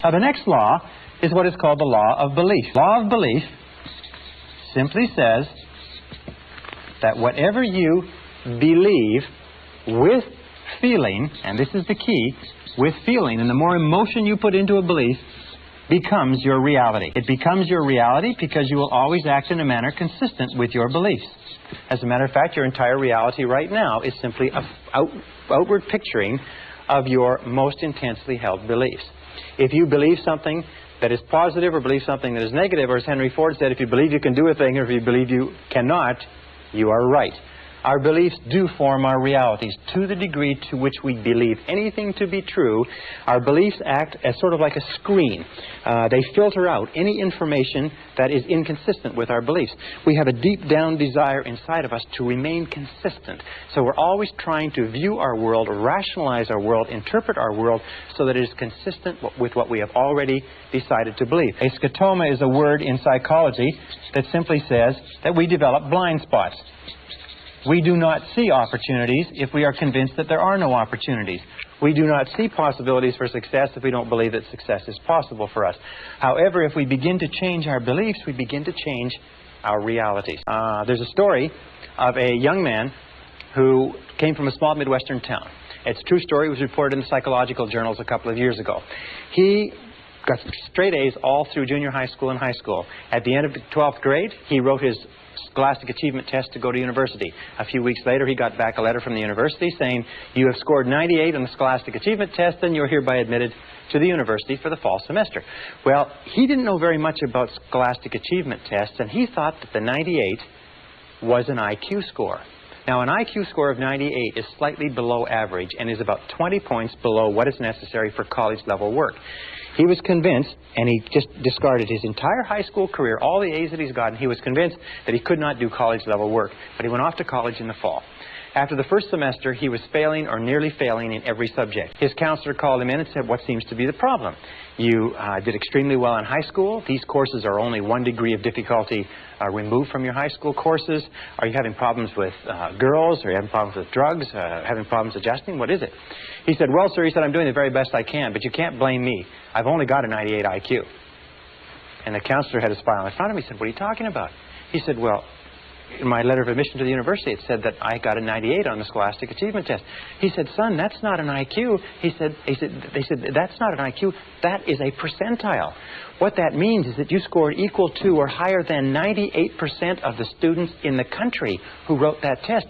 Now, the next law is what is called the law of belief. Law of belief simply says that whatever you believe with feeling, and this is the key, with feeling, and the more emotion you put into a belief, becomes your reality. It becomes your reality because you will always act in a manner consistent with your beliefs. As a matter of fact, your entire reality right now is simply an outward picturing of your most intensely held beliefs. If you believe something that is positive or believe something that is negative, or as Henry Ford said, if you believe you can do a thing or if you believe you cannot, you are right. Our beliefs do form our realities. To the degree to which we believe anything to be true, our beliefs act as sort of like a screen. They filter out any information that is inconsistent with our beliefs. We have a deep down desire inside of us to remain consistent. So we're always trying to view our world, rationalize our world, interpret our world so that it is consistent with what we have already decided to believe. A scotoma is a word in psychology that simply says that we develop blind spots. We do not see opportunities if we are convinced that there are no opportunities. We do not see possibilities for success if we don't believe that success is possible for us. However, if we begin to change our beliefs, we begin to change our realities. There's a story of a young man who came from a small Midwestern town. It's a true story. It was reported in the psychological journals a couple of years ago. He got straight A's all through junior high school and high school. At the end of the 12th grade, he wrote his Scholastic Achievement Test to go to university. A few weeks later, he got back a letter from the university saying, "You have scored 98 on the Scholastic Achievement Test, and you're hereby admitted to the university for the fall semester." Well, he didn't know very much about Scholastic Achievement Tests, and he thought that the 98 was an IQ score. Now, an IQ score of 98 is slightly below average and is about 20 points below what is necessary for college-level work. He was convinced, and he just discarded his entire high school career, all the A's that he's gotten. He was convinced that he could not do college-level work, but he went off to college in the fall. After the first semester, he was failing or nearly failing in every subject. His counselor called him in and said, "What seems to be the problem? You did extremely well in high school. These courses are only 1 degree of difficulty removed from your high school courses. Are you having problems with girls? Are you having problems with drugs? Having problems adjusting? What is it?" He said, "Well, sir," he said, "I'm doing the very best I can, but you can't blame me. I've only got a 98 IQ. And the counselor had his file in front of him. He said, "What are you talking about?" He said, "Well, in my letter of admission to the university, it said that I got a 98 on the Scholastic Achievement Test." He said, "Son, that's not an IQ." They said, "That's not an IQ. That is a percentile. What that means is that you scored equal to or higher than 98% of the students in the country who wrote that test."